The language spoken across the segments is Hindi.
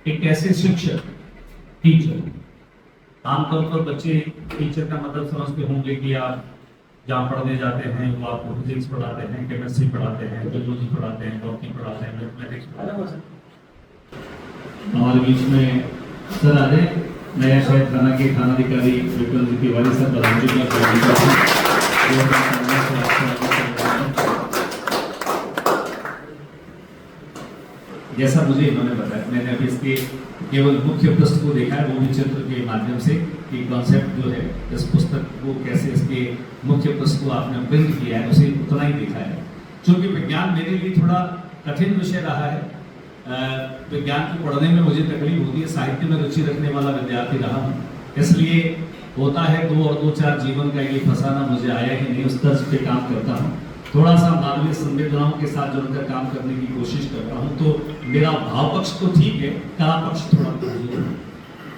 एक ऐसे शिक्षक, टीचर, आमतौर पर बच्चे टीचर का मतलब समझते होंगे कि आप जहाँ पढ़ने जाते हैं वो आपको फिजिक्स पढ़ाते हैं, केमिस्ट्री पढ़ाते हैं, बायोलॉजी पढ़ाते हैं, बॉटनी पढ़ाते हैं, मैथमेटिक्स पढ़ाते हैं। हमारे बीच में सर आ जाए, नया शहर थाना के थानाधिकारी विक्रम जी तिवारी सर जैसा मुझे इन्होंने बताया, मैंने अभी इसके केवल मुख्य पृष्ठ को देखा है, वो भी चित्र के माध्यम से कि कॉन्सेप्ट जो है इस पुस्तक को कैसे इसके मुख्य पृष्ठ को आपने प्रिंट किया है, उसे उतना ही देखा है। क्योंकि विज्ञान मेरे लिए थोड़ा कठिन विषय रहा है, विज्ञान को पढ़ने में मुझे तकलीफ होती है, साहित्य में रुचि रखने वाला विद्यार्थी रहा हूँ, इसलिए होता है 2 और 2 4 जीवन का ये फंसाना मुझे आया ही नहीं, उस तर्ज पे काम करता हूँ, थोड़ा सा मानवीय संवेदनाओं के साथ जुड़कर काम करने की कोशिश करता हूँ। तो मेरा भाव पक्ष तो ठीक है, कला पक्ष थोड़ा कमजोर है।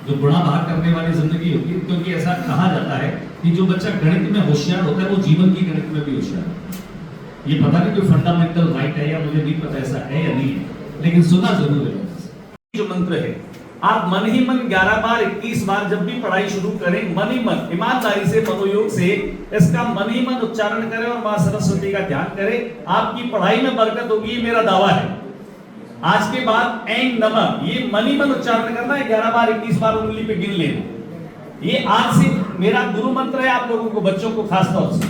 जो गुणा भाग करने वाली जिंदगी होती है, क्योंकि ऐसा कहा जाता है कि जो बच्चा गणित में होशियार होता है वो जीवन की गणित में भी होशियार होता है। ये पता नहीं कोई फंडामेंटल राइट है या मुझे नहीं पता ऐसा है या नहीं है, लेकिन सुना जरूर है। जो मंत्र है, आप मन ही मन 11 बार 21 बार जब भी पढ़ाई शुरू करें, मन ही मन ईमानदारी से मनोयोग से इसका मन ही मन उच्चारण करें और मां सरस्वती का ध्यान करें, आपकी पढ़ाई में बरकत होगी, ये मेरा दावा है। आज के बाद ऐं नमः ये मन ही मन उच्चारण करना है, 11 बार 21 बार उंगली पे गिन लेना। ये आज से मेरा गुरु मंत्र है आप लोगों को, बच्चों को खास तौर से,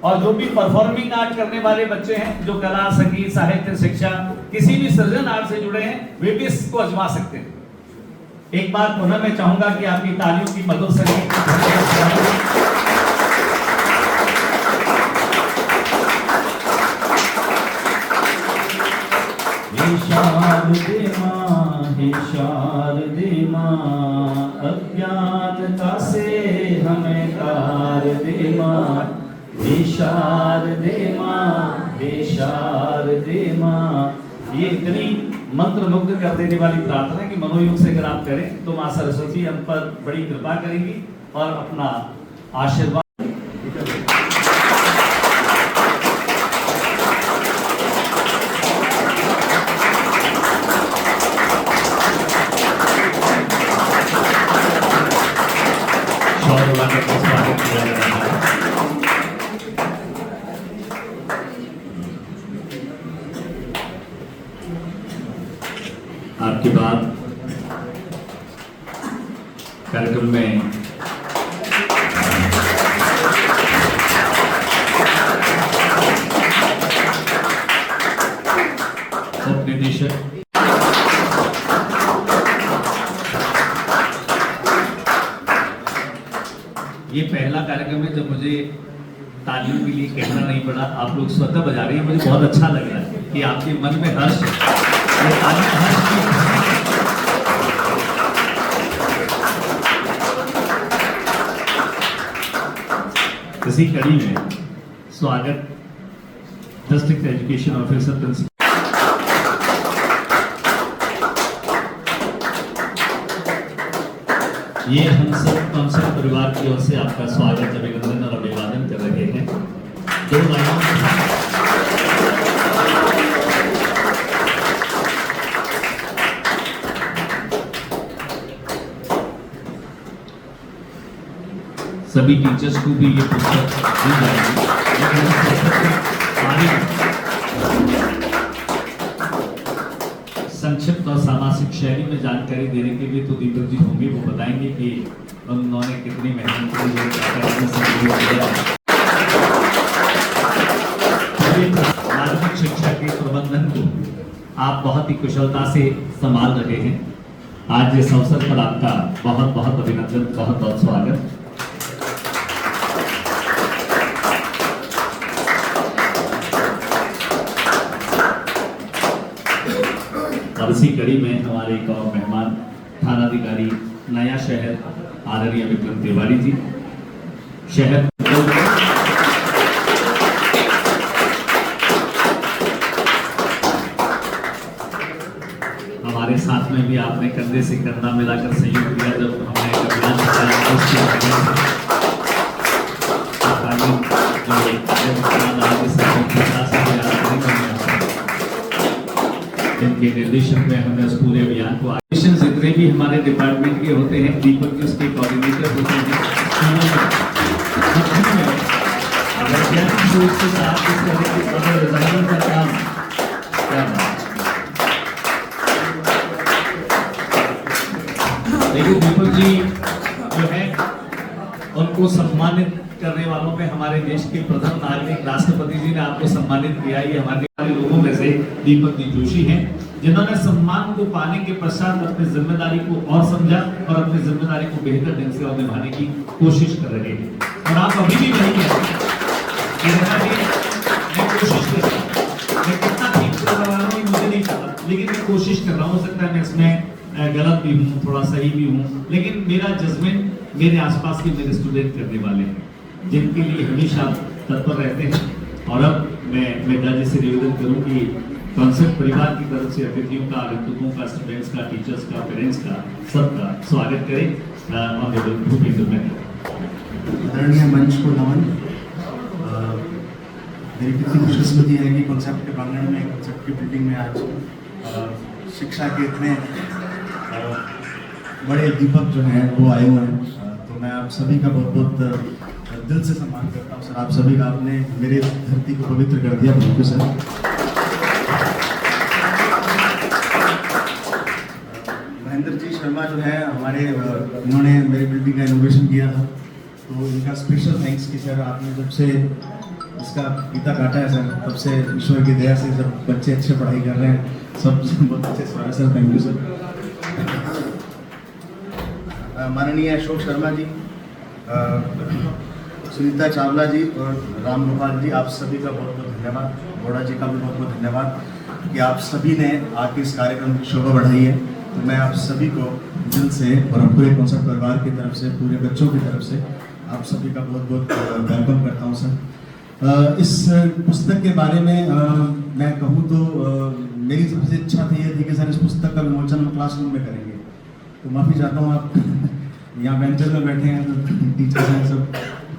और जो भी परफॉर्मिंग आर्ट करने वाले बच्चे हैं, जो कला, संगीत, साहित्य, शिक्षा, किसी भी सृजन आर्ट से जुड़े हैं, वे भी इसको आजमा सकते हैं। एक बार पुनः मैं चाहूंगा कि आपकी तालियों की मधुर संगीत हे शारदे मां अज्ञानता से हमें तार दे मां, हे शारदे मां। ये इतनी मंत्र मुग्ध कर देने वाली प्रार्थना है कि मनोयोग से अगर आप करें तो मां सरस्वती हम पर बड़ी कृपा करेंगी और अपना आशीर्वाद। आपके बाद कार्यक्रम में उपनिदेशक ये पहला कार्यक्रम है जब मुझे तालियों के लिए कहना नहीं पड़ा, आप लोग स्वतः बजा रहे हैं, मुझे बहुत अच्छा लग रहा है कि आपके मन में हर्ष है। इसी कड़ी में स्वागत डिस्ट्रिक्ट एजुकेशन ऑफिसर प्रिंसिपल, ये हम सब कॉन्सेप्ट परिवार की ओर से आपका स्वागत, अभिनंदन और अभिवादन कर रहे हैं। 2 लाइनों सभी टीचर्स को भी ये पुस्तक दी जाएगी, संक्षिप्त और सामासिक शैली में जानकारी देने के लिए तो दीपक जी होंगे, वो बताएंगे कि उन्होंने कितनी मेहनत की है। माध्यमिक शिक्षा के प्रबंधन को आप बहुत ही कुशलता से संभाल रहे हैं। आज इस अवसर पर आपका बहुत बहुत अभिनंदन, बहुत बहुत स्वागत। और इसी कड़ी में हमारे एक और मेहमान थानाधिकारी नया शहर आदरणीय विक्रम तिवारी जी, शहर हमारे साथ में भी आपने कंधे से कंधा मिलाकर सहयोग दिया जब हमने अभियान चलाया। इनके निर्देशन में हमने उस पूरे अभियान को भी हमारे डिपार्टमेंट के होते हैं, दीपक जी उसके कोऑर्डिनेटर होते हैं। वैज्ञानिक सोच के साथ इस तरह की डिजाइनिंग का काम क्या बात। लेकिन दीपक जी जो है उनको सम्मानित करने वालों में हमारे देश के प्रथम नागरिक राष्ट्रपति जी ने आपको सम्मानित किया। ये हमारे लोगों में से दीपक जी जोशी हैं, जिन्होंने सम्मान को पाने के पश्चात अपनी जिम्मेदारी को और समझा और अपनी जिम्मेदारी को बेहतर ढंग से और निभाने की कोशिश कर रहे हैं। और आप अभी भी वही कहते हैं कि मैं कोशिश कर रहा हूँ, मैं कितना ठीक कर रहा हूँ मुझे नहीं पता, लेकिन मैं कोशिश कर रहा हूँ। हो सकता है मैं इसमें गलत भी हूँ, थोड़ा सही भी हूँ, लेकिन मेरा जजमेंट मेरे आसपास के मेरे स्टूडेंट करने वाले हैं, जिनके लिए हमेशा तत्पर रहते हैं। और अब मैं दादी से निवेदन करूं कि कॉन्सेप्ट परिवार की तरफ से अतिथियों का, आगंतुकों का, स्टूडेंट्स का, टीचर्स का, पेरेंट्स का, सबका स्वागत करें। ऑनरेबल भूपेंद्र महतो। आदरणीय मंच को नमन। मेरी कितनी खुशकिस्मती है कि कॉन्सेप्ट के प्रांगण में, कॉन्सेप्ट की बिल्डिंग में आज शिक्षा के इतने बड़े दीपक जो हैं वो आए हुए हैं। तो मैं आप सभी का बहुत बहुत दिल से सम्मान करता हूँ सर। आप सभी का आपने मेरे धरती को पवित्र कर दिया, बिल्कुल सर। महेंद्र जी शर्मा जो है हमारे, इन्होंने मेरी बिल्डिंग का इनोवेशन किया था, तो इनका स्पेशल थैंक्स कि सर आपने जब से इसका फीता काटा है सर, तब से ईश्वर की दया से सब बच्चे अच्छे पढ़ाई कर रहे हैं, सब बहुत अच्छे से सर। Thank you sir. माननीय अशोक शर्मा जी, सुनीता चावला जी और राम गोपाल जी, आप सभी का बहुत बहुत धन्यवाद। बोड़ा जी का भी बहुत बहुत धन्यवाद कि आप सभी ने आके इस कार्यक्रम की शोभा बढ़ाई है। तो मैं आप सभी को दिल से और पूरे कॉन्सेप्ट परिवार की तरफ से, पूरे बच्चों की तरफ से आप सभी का बहुत बहुत वेलकम करता हूँ सर। इस पुस्तक के बारे में मैं कहूँ तो मेरी सबसे इच्छा थी ये थी कि सर इस पुस्तक का विमोचन हम क्लासरूम में करेंगे। तो माफ़ी चाहता हूँ, आप यहाँ बेंचर में बैठे हैं, तो टीचर्स हैं, सब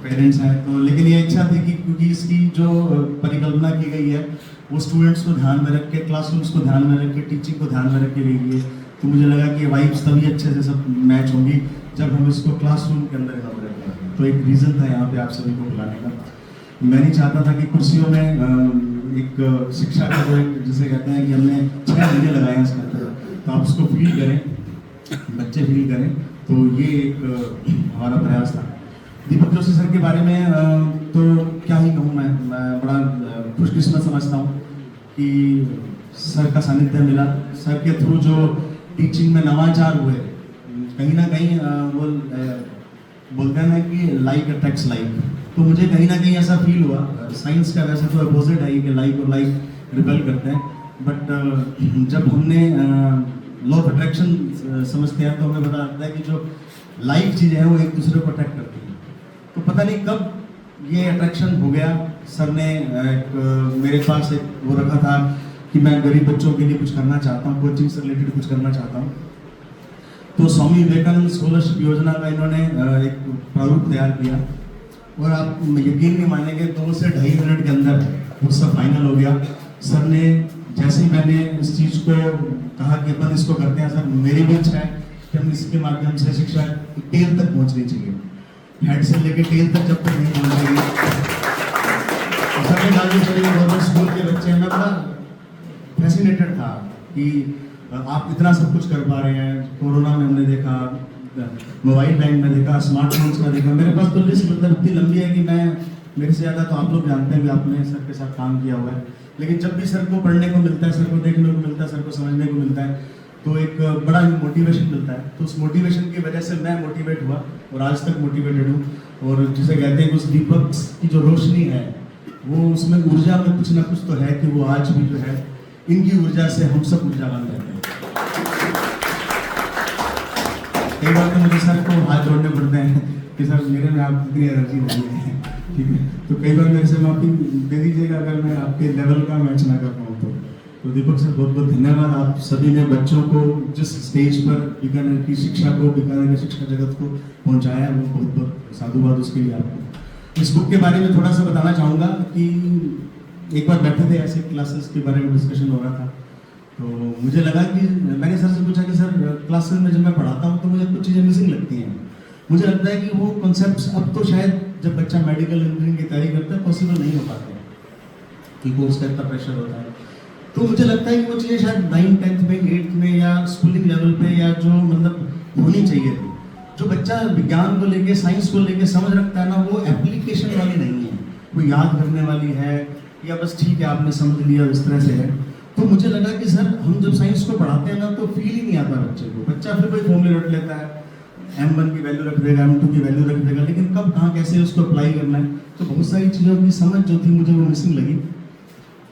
पेरेंट्स हैं, तो लेकिन ये इच्छा थी कि क्योंकि इसकी जो परिकल्पना की गई है वो स्टूडेंट्स को ध्यान में रख के, क्लासरूम्स को ध्यान में रख के, टीचिंग को ध्यान में रख के गई है। तो मुझे लगा कि वाइब्स तभी अच्छे से सब मैच होंगी जब हम इसको क्लासरूम के अंदर इनॉग्रेट करें। तो एक रीज़न था यहाँ पे आप सभी को बुलाने का। मैं नहीं चाहता था कि कुर्सियों में एक शिक्षा का जो एक जिसे कहते हैं कि हमने 6 महीने लगाए हैं इसके अंदर, तो आप उसको फील करें, बच्चे फील करें। तो ये एक हमारा प्रयास था। दीपक जोशी सर के बारे में तो क्या ही कहूँ, मैं बड़ा खुशकिस्मत समझता हूँ कि सर का सानिध्य मिला। सर के थ्रू जो टीचिंग में नवाचार हुए, कहीं ना कहीं वो बोलते हैं ना कि लाइक अट्रैक्ट्स लाइक, तो मुझे कहीं ना कहीं ऐसा फील हुआ। साइंस का वैसे तो अपोजिट है कि लाइक और लाइक रिपेल करते हैं, बट जब हमने लॉ ऑफ अट्रैक्शन समझते हैं तो हमें पता लगता है कि जो लाइक चीज़ें हैं वो एक दूसरे को अट्रैक्ट करती हैं। तो पता नहीं कब ये अट्रैक्शन हो गया। सर ने मेरे पास एक वो रखा था कि मैं गरीब बच्चों के लिए कुछ करना चाहता हूँ, कोचिंग से रिलेटेड कुछ करना चाहता हूँ। तो स्वामी विवेकानंद स्कॉलरशिप योजना का इन्होंने एक प्रारूप तैयार किया और आप यकीन नहीं मानेंगे 2 से 2.5 मिनट के अंदर वो सब फाइनल हो गया। सर ने जैसे ही मैंने इस चीज़ को कहा कि अपन इसको करते हैं, सर मेरी भी इच्छा है कि हम इसके माध्यम से शिक्षा टेल तक पहुंचनी चाहिए, हेड से लेके टेल तक जब तक नहीं पहुंचेगी। सर ने कहा चलिए गवर्नमेंट स्कूल के बच्चे हैं, मैं बड़ा फैसिनेटेड था कि आप इतना सब कुछ कर पा रहे हैं। कोरोना में हमने देखा, मोबाइल बैंक में देखा, स्मार्टफोन्स का देखा। मेरे पास तो लिस्ट मतलब इतनी लंबी है कि मैं, मेरे से ज़्यादा तो आप लोग जानते हैं कि आपने सर के साथ काम किया हुआ है। लेकिन जब भी सर को पढ़ने को मिलता है, सर को देखने को मिलता है, सर को समझने को मिलता है, तो एक बड़ा ही मोटिवेशन मिलता है। तो उस मोटिवेशन की वजह से मैं मोटिवेट हुआ और आज तक मोटिवेटेड हूँ। और जिसे कहते हैं कि उस दीपक की जो रोशनी है वो, उसमें ऊर्जा में कुछ ना कुछ तो है कि वो आज भी जो है, इनकी ऊर्जा से हम सब ऊर्जावान रहते हैं। कई बार तो मुझे सर को हाथ जोड़ने पड़ते हैं कि सर मेरे में आप इतनी एनर्जी नहीं है, ठीक है, तो कई बार मेरे से माफी दे दीजिएगा अगर मैं आपके लेवल का मैच ना कर पाऊँ। तो दीपक सर बहुत बहुत धन्यवाद। आप सभी ने बच्चों को जिस स्टेज पर बीकानेर की शिक्षा को, बीकानेर के शिक्षा जगत को पहुंचाया, वो बहुत बहुत साधुवाद उसके लिए आपको। इस बुक के बारे में थोड़ा सा बताना चाहूँगा कि एक बार बैठे थे ऐसे क्लासेस के बारे में डिस्कशन हो रहा था, तो मुझे लगा कि मैंने सर से पूछा कि सर क्लासेस में जब मैं पढ़ाता हूँ तो मुझे कुछ चीज़ें मिसिंग लगती हैं। मुझे लगता है कि वो कॉन्सेप्ट्स अब तो शायद जब बच्चा मेडिकल इंजीनियरिंग की तैयारी करता है पॉसिबल नहीं हो पाते हैं कि कोर्स का इतना प्रेशर होता है। तो मुझे लगता है कि वो चीज़ें शायद 9th 10th में 8th में या स्कूलिंग लेवल पे या जो मतलब होनी चाहिए थी। जो बच्चा विज्ञान को लेके साइंस को लेके समझ रखता है ना, वो एप्लीकेशन वाली नहीं है, वो याद करने वाली है या बस ठीक है आपने समझ लिया इस तरह से है। तो मुझे लगा कि सर हम जब साइंस को पढ़ाते हैं ना तो फील ही नहीं आता बच्चे को। बच्चा फिर कोई फॉर्मूले रट लेता है, M1 की वैल्यू रख देगा, M2 की वैल्यू रख देगा, लेकिन कब कहाँ कैसे उसको अप्लाई करना है, तो बहुत सारी चीज़ों की समझ जो थी मुझे वो मिसिंग लगी।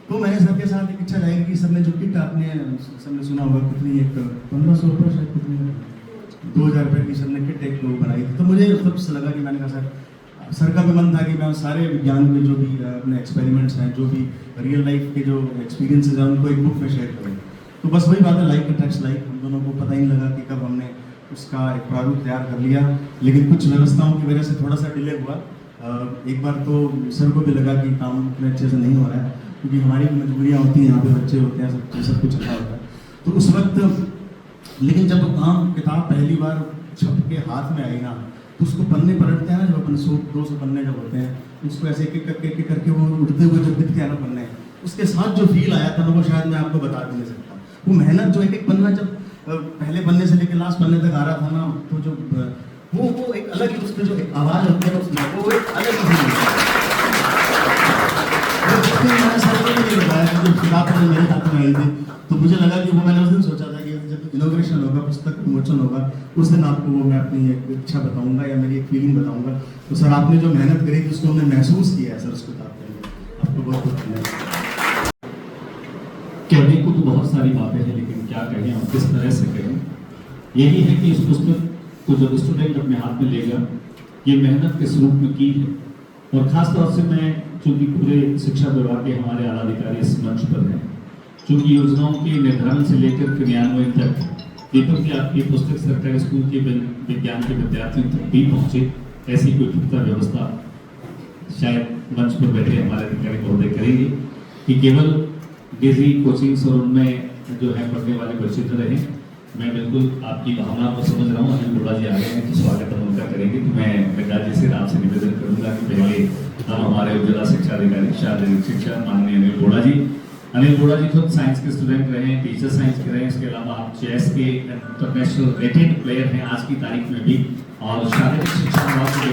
तो मैंने सर के साथ एक इच्छा जाहिर की। सर ने जो किट आपने सबने सुना होगा कितनी, एक 1500 रुपये शायद कितनी 2000 रुपये की सर ने किट एक लोग बनाई थी। तो मुझे तब से लगा कि मैंने कहा सर का भी मन था कि मैं सारे विज्ञान के जो भी अपने एक्सपेरिमेंट्स हैं, जो भी रियल लाइफ के जो एक्सपीरियंसेस हैं उनको एक बुक में शेयर करूँ। तो बस वही बात है, लाइक अट्रैक्ट्स लाइक। हम दोनों को पता ही नहीं लगा कि कब हमने उसका एक प्रारूप तैयार कर लिया, लेकिन कुछ व्यवस्थाओं की वजह से थोड़ा सा डिले हुआ। एक बार तो सर को भी लगा कि काम इतने अच्छे से नहीं हो रहा है, क्योंकि हमारी भी मजबूरियाँ होती हैं, यहाँ पे बच्चे होते हैं, सब कुछ अच्छा होता है। तो उस वक्त लेकिन जब काम किताब पहली बार छप के हाथ में आई ना, तो उसको पन्ने पलटते हैं ना, जब अपन 100-200 पन्ने जब होते हैं, उसको ऐसे एक एक करके वो उड़ते हुए जब दिखते हैं ना पन्ने, उसके साथ जो फील आया था ना वो शायद मैं आपको बता भी नहीं सकता। वो मेहनत जो एक पन्ना जब पहले पन्ने से लेकर लास्ट पन्ने तक आ रहा था ना, तो जो वो एक अलग ही उसकी जो एक आवाज़ होती है उसमें, वो एक अलग ही फील होता है। मैंने सर को भी नहीं बताया कि जब किताब मेरे हाथ में आई थी, तो मुझे लगा कि वो मैंने उस दिन सोचा था कि जब इनॉग्रेशन होगा, पुस्तक विमोचन होगा, उस दिन आपको वो मैं अपनी एक इच्छा बताऊंगा या मेरी एक फीलिंग बताऊंगा। तो सर आपने जो मेहनत करी थी उसको हमने महसूस किया है सर उस किताब के लिए। आपको बहुत बहुत धन्यवाद। कहने को तो बहुत सारी बातें हैं, लेकिन क्या कहें और किस तरह से कहें। यही है कि इस पुस्तक को जब स्टूडेंट अपने हाथ में लेगा, ये मेहनत किस रूप में की है। और ख़ास तौर से मैं, चूँकि पूरे शिक्षा विभाग के हमारे आला अधिकारी इस मंच पर हैं, चूँकि योजनाओं के निर्धारण से लेकर क्रियान्वयन तक दीपक की आपकी पुस्तक सरकारी स्कूल के विज्ञान के विद्यार्थियों तक भी पहुँचे, ऐसी कोई पुख्ता व्यवस्था शायद मंच पर बैठे हमारे अधिकारी महोदय करेंगे कि केवल डेजी कोचिंग्स और उनमें जो है पढ़ने वाले बच्चे तो रहें। मैं बिल्कुल आपकी भावना को समझ रहा हूँ। अनिल बोड़ा जी आ गए हैं तो स्वागत हम उनका करेंगे। तो मैं गंगा जी से आपसे निवेदन करूँगा कि पहले हम हमारे जिला शिक्षा अधिकारी शारीरिक शिक्षा माननीय अनिल बोड़ा जी खुद साइंस के स्टूडेंट रहे हैं, टीचर साइंस के रहे हैं। इसके अलावा आप चेस के इंटरनेशनल रेटेड प्लेयर हैं आज की तारीख में भी, और शारीरिक शिक्षा विभाग की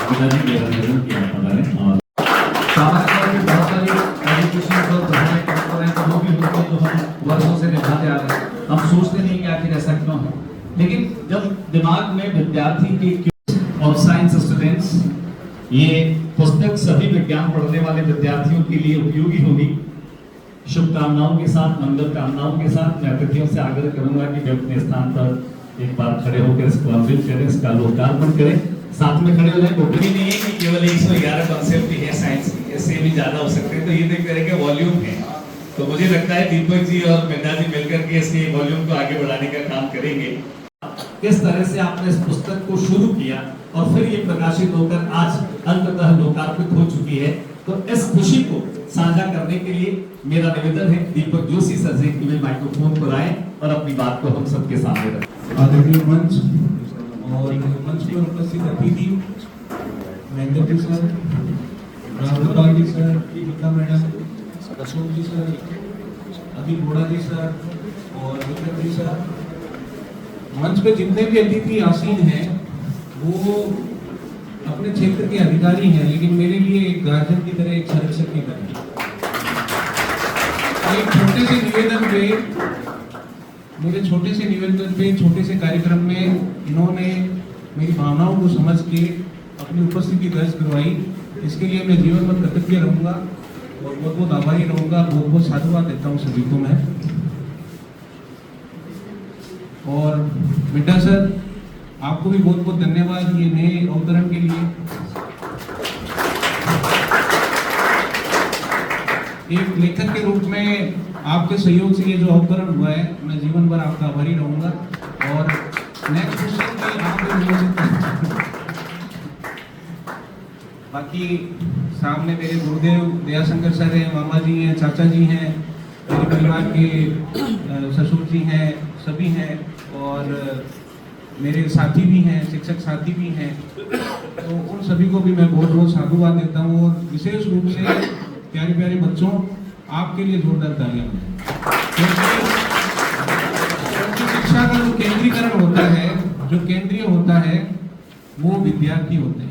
गंगा जी मेरा निवेदन किया हमारे। और बहुत सारी एजुकेशन को बढ़ाने के कंपोनेंट वो भी होते हैं जो हम वर्षों से निभाते आ रहे हैं। हम सोचते नहीं कि आखिर ऐसा क्यों है, लेकिन जब दिमाग में विद्यार्थी के और साइंस स्टूडेंट्स, ये पुस्तक सभी विज्ञान पढ़ने वाले विद्यार्थियों के लिए उपयोगी होगी। शुभकामनाओं के साथ, मंगल कामनाओं के साथ मैं अतिथियों से आग्रह करूंगा कि वे अपने स्थान पर एक बार खड़े होकर इसको अनवील करें, इसका लोकार्पण करें। साथ में खड़े हो जाए। टोटली नहीं है कि केवल 111 कॉन्सेप्ट ही है साइंस की, इससे भी ज्यादा हो सकते हैं। तो ये देख करें कि वॉल्यूम है, तो मुझे लगता है दीपक जी और गंगा जी मिलकर के इसके वॉल्यूम को आगे बढ़ाने का काम करेंगे। किस तरह से आपने इस पुस्तक को शुरू किया और फिर ये प्रकाशित होकर आज अंततः लोकार्पित हो चुकी है, तो इस खुशी को साझा करने के लिए मेरा निवेदन है दीपक जोशी सर से कि वे माइक्रोफोन पर आए और अपनी बात को हम सबके सामने रखें। आदरणीय मंच और मंच पर उपस्थित अतिथि Mahendra ji sir, Ram ji sir, Gita madam, Ashok जी सर, अनिल बोड़ा जी सर और विक्रम जी सर, मंच पे जितने भी अतिथि आसीन हैं वो अपने क्षेत्र के अधिकारी हैं, लेकिन मेरे लिए एक गार्जियन की तरह, एक संरक्षक की तरह। एक छोटे से निवेदन पे, मेरे छोटे से निवेदन पे, छोटे से कार्यक्रम में इन्होंने मेरी भावनाओं को समझ के अपनी उपस्थिति दर्ज करवाई। इसके लिए मैं जीवन भर कृतज्ञ रहूँगा और बहुत बहुत आभारी रहूँगा। बहुत बहुत साधुवाद देता हूँ सभी को मैं। और मिड्डा सर, आपको भी बहुत बहुत धन्यवाद ये नए अवतरण के लिए। एक लेखक के रूप में आपके सहयोग से ये जो अवतरण हुआ है, मैं जीवन भर आपका आभारी रहूंगा। और नेक्स्ट क्वेश्चन की आप बाकी सामने मेरे गुरुदेव दयाशंकर सर हैं, मामा जी हैं, चाचा जी हैं, मेरे परिवार के ससुर जी हैं, सभी हैं और मेरे साथी भी हैं, शिक्षक साथी भी हैं। तो उन सभी को भी मैं बहुत बहुत साधुवाद देता हूँ और विशेष रूप से प्यारे प्यारे बच्चों आपके लिए जोरदार तालियां क्योंकि शिक्षा का जो केंद्रीकरण होता है, जो केंद्रीय होता है, वो विद्यार्थी होते हैं।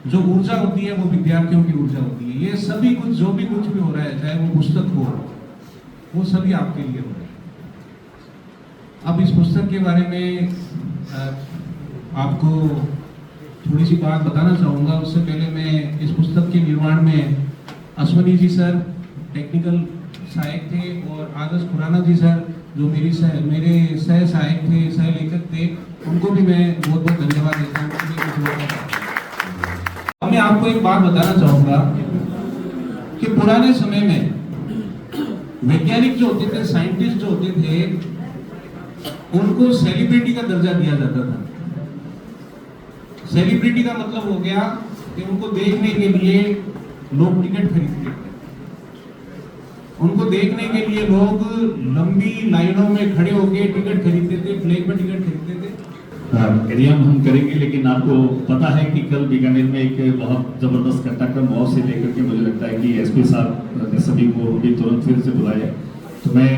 जो ऊर्जा होती है वो विद्यार्थियों की ऊर्जा होती है। ये सभी कुछ जो भी कुछ भी हो रहा है, चाहे वो पुस्तक हो, वो सभी आपके लिए हो रहा है। अब इस पुस्तक के बारे में आपको थोड़ी सी बात बताना चाहूँगा। उससे पहले मैं इस पुस्तक के निर्माण में अश्वनी जी सर टेक्निकल सहायक थे और आदर्श खुराना जी सर जो मेरे सह सहायक थे, सह लेखक थे, उनको भी मैं बहुत बहुत धन्यवाद देता हूँ। अब मैं आपको एक बात बताना चाहूँगा कि पुराने समय में वैज्ञानिक जो होते थे, साइंटिस्ट जो होते थे, उनको सेलिब्रिटी का दर्जा दिया जाता था। सेलिब्रिटी का मतलब हो गया कि उनको देखने के लिए लोग टिकट खरीदते थे, उनको देखने के लिए लोग लंबी लाइनों में खड़े होकर टिकट खरीदते थे, फ्लैग में टिकट खरीदते थे। एरियम हम करेंगे, लेकिन आपको पता है कि कल बीकानेर में एक बहुत जबरदस्त घटनाक्रम मौत से लेकर के मुझे लगता है कि एसपी साहब ने सभी को भी तुरंत फिर से बुलाया। तो मैं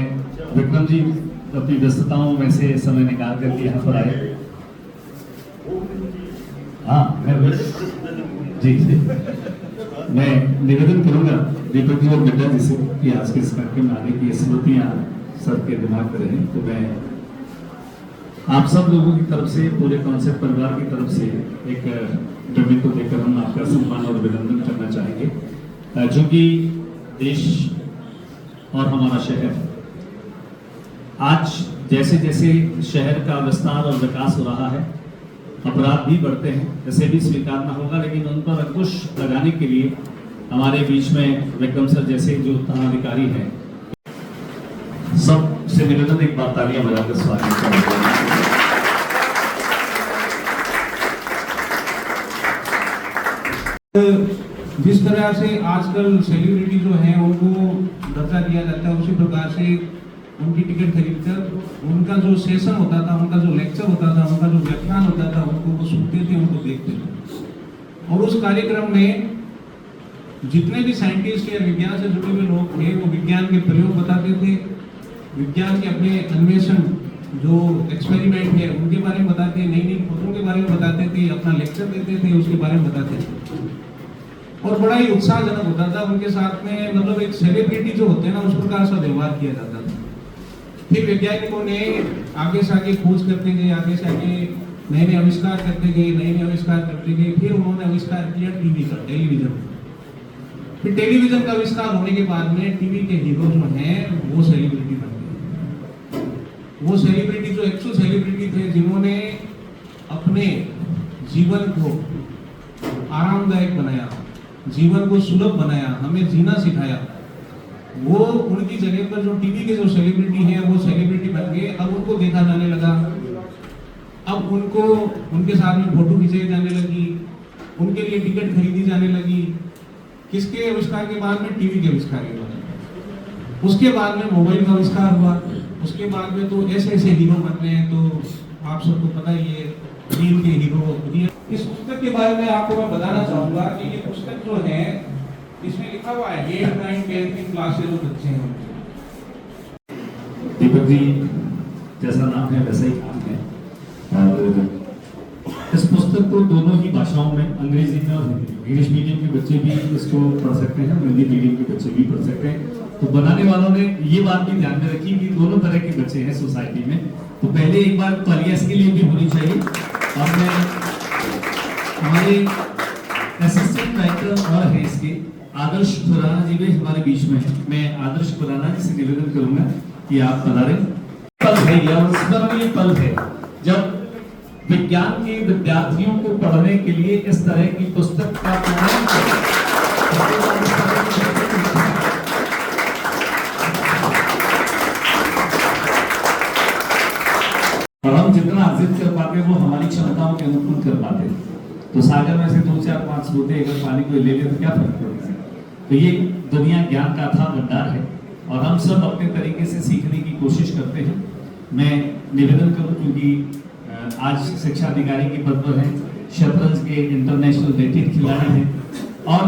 विक्रम जी अपनी व्यस्तताओं में से समय निकाल करके यहाँ पर आए। हाँ, मैं निवेदन करूंगा दीपक जी और बिड्डा जी से कि आज के इस कार्यक्रम में आने की स्मृतियाँ सबके दिमाग में रहें। तो मैं आप सब लोगों की तरफ से, पूरे कॉन्सेप्ट परिवार की तरफ से एक डमी को देकर हम आपका सम्मान और अभिनंदन करना चाहेंगे। जो कि देश और हमारा शहर आज जैसे जैसे शहर का विस्तार और विकास हो रहा है, अपराध भी बढ़ते हैं, इसे भी स्वीकारना होगा, लेकिन उन पर अंकुश लगाने के लिए हमारे बीच में विक्रम सर जैसे जो थानाधिकारी हैं, सबसे निवेदन एक बार तालियां बजाकर स्वागत करें। जिस तरह से आजकल सेलिब्रिटी जो है उनको दर्जा दिया जाता है, उसी प्रकार से उनकी टिकट खरीदकर उनका जो सेशन होता था, उनका जो लेक्चर होता था, उनका जो व्याख्यान होता था, उनको वो सुनते थे, उनको देखते थे। और उस कार्यक्रम में जितने भी साइंटिस्ट या विज्ञान से जुड़े हुए लोग थे, वो विज्ञान के प्रयोग बताते थे, विज्ञान के अपने अन्वेषण जो एक्सपेरिमेंट है उनके बारे में बताते, नई नई खोजों के बारे में बताते थे, अपना लेक्चर देते थे, उसके बारे में बताते थे और बड़ा ही उत्साहजनक होता था। उनके साथ में मतलब एक सेलिब्रिटी जो होते हैं ना, उस प्रकार से व्यवहार किया जाता था। फिर वैज्ञानिकों ने आगे से आगे खोज करते गए, आगे से आगे नए नए आविष्कार करते गए, नए नए आविष्कार करते गए। फिर उन्होंने आविष्कार किया टीवी का, टेलीविजन। फिर टेलीविजन का आविष्कार होने के बाद में टीवी के हीरो जो हैं वो सेलिब्रिटी बन गए। वो सेलिब्रिटी जो एक्चुअल सेलिब्रिटी थे, जिन्होंने अपने जीवन को आरामदायक बनाया, जीवन को सुलभ बनाया, हमें जीना सिखाया, वो उनकी जगह पर जो टीवी के जो सेलिब्रिटी हैं वो सेलिब्रिटी बन गए। अब उनको देखा जाने लगा, अब उनको उनके साथ में फोटो खींचाई जाने लगी, उनके लिए टिकट खरीदी जाने लगी। किसके आविष्कार के बाद में? टीवी के आविष्कार के बाद। उसके बाद में मोबाइल का आविष्कार हुआ, उसके बाद में तो ऐसे ऐसे हीरो बन रहे हैं। तो आप सबको पता ही है, रील के हीरो। इस पुस्तक के बारे में आपको मैं बताना चाहूंगा कि ये पुस्तक जो है, इसमें लिखा हुआ है 8, 9, 10 की क्लास से जो बच्चे हैं। दीपक जी जैसा नाम है वैसा ही काम है। और इस पुस्तक को दोनों ही भाषाओं में, अंग्रेजी में और हिंदी में, इंग्लिश मीडियम के बच्चे भी इसको पढ़ सकते हैं, हिंदी मीडियम के बच्चे भी पढ़ सकते हैं। तो बनाने वालों ने ये बात भी ध्यान में रखी कि दोनों तरह के बच्चे हैं सोसाइटी में। तो पहले एक बार तालियां इसके लिए भी होनी चाहिए। और मैं हमारे असिस्टेंट राइटर और है इसके आदर्श खुराना जी भी हमारे बीच में है। मैं आदर्श खुराना जी से निवेदन करूंगा कि आप पधारें। पल है यह स्मरणीय पल है जब विज्ञान के विद्यार्थियों को पढ़ने के लिए इस तरह की पुस्तक का और हम जितना अर्जित कर पाते वो हमारी क्षमताओं के अनुकूल कर पाते। तो सागर में से 2 4 5 बूंदे अगर पानी को ले ले तो क्या फर्क पड़ेगा। तो ये दुनिया ज्ञान का अथाह भंडार है और हम सब अपने तरीके से सीखने की कोशिश करते हैं। मैं निवेदन करूं क्योंकि आज शिक्षा अधिकारी के पद पर हैं, शतरंज के इंटरनेशनल रेटेड खिलाड़ी हैं और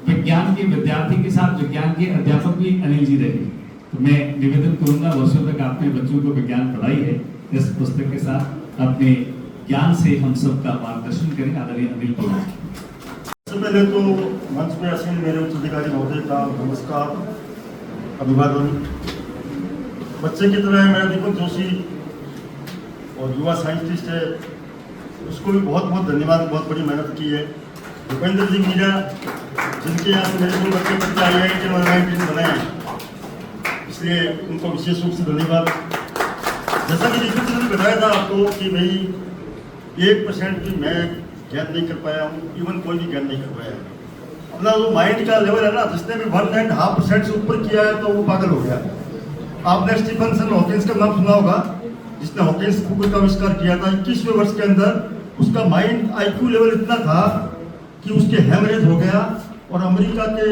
विज्ञान के विद्यार्थी के साथ विज्ञान के अध्यापक भी अनिल जी रहे। तो मैं निवेदन करूंगा वर्षों तक आपने बच्चों को विज्ञान पढ़ाई है, इस पुस्तक के साथ अपने ज्ञान से हम सबका मार्गदर्शन करें। आदरणीय अनिल जी, सबसे पहले तो मंच पे आसीन मेरे उच्च अधिकारी महोदय का नमस्कार, अभिवादन। बच्चे की तरह मेरा दीपक जोशी और युवा साइंटिस्ट है, उसको भी बहुत बहुत धन्यवाद, बहुत बड़ी मेहनत की है। भूपेंद्र जी मीरा, जिनके यहाँ से मेरे 2 बच्चे IIT और IIT बनाए हैं, इसलिए उनको विशेष रूप से धन्यवाद। जैसा कि दीपक जी ने बताया था आपको कि भाई 1% भी मैं ज्ञान नहीं कर पाया हूँ, इवन कोई भी ज्ञान नहीं कर पाया। अपना जो माइंड का लेवल है ना, जिसने भी 1.5% से ऊपर किया है तो वो पागल हो गया। आपने स्टीफनसन हॉकिंस का नाम सुना होगा, जिसने हॉकिंस कुकुर का आविष्कार किया था। 21वें वर्ष के अंदर उसका माइंड IQ लेवल इतना था कि उसके हेमरेज हो गया और अमेरिका के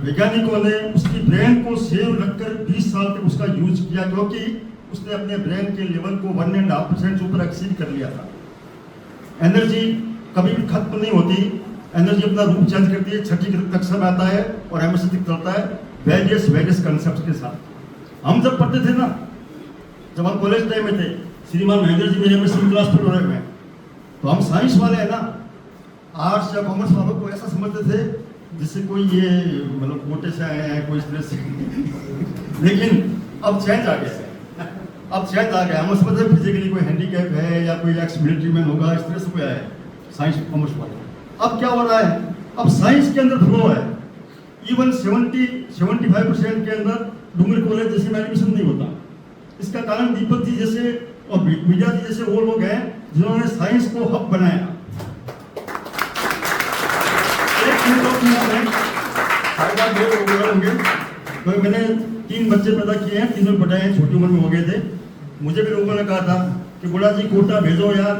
वैज्ञानिकों ने उसकी ब्रेन को सेव रखकर 20 साल तक उसका यूज किया, क्योंकि उसने अपने ब्रेन के लेवल को 1.5% से ऊपर एक्सीड कर लिया था। एनर्जी कभी भी खत्म नहीं होती, एनर्जी अपना रूप चेंज करती है। 6ठी कक्षा में आता है और हमेशा तक चलता है वेरियस कंसेप्ट के साथ। हम जब पढ़ते थे ना, जब हम कॉलेज टाइम में थे, श्रीमान महेंद्र जी मेरे में सी क्लास पर रहे हैं, तो हम साइंस वाले हैं ना, आर्ट्स या कॉमर्स वालों को ऐसा समझते थे जैसे कोई ये मतलब कोटे से आए हैं, कोई इस तरह से। लेकिन अब चेंज आ गया है, अब चेंज आ गया। हम समझते हैं फिजिकली कोई हैंडीकैप है या कोई एक्स मिलिट्री मैन होगा, इस तरह से कोई आया है साइंस कॉमर्स वाले। अब क्या हो रहा है, अब साइंस के अंदर फ्लो है। इवन 75% के अंदर डूंगर कॉलेज जैसे में एडमिशन नहीं होता। इसका कारण दीपक जी जैसे और मीडिया जी जैसे वो लोग हैं जिन्होंने साइंस को हब बनाया। होंगे तो मैंने 3 बच्चे पैदा किए हैं, 3 पढ़ाए हैं, छोटी उम्र में हो गए थे। मुझे भी लोगों ने कहा था कि बुढ़ा जी कोटा भेजो यार।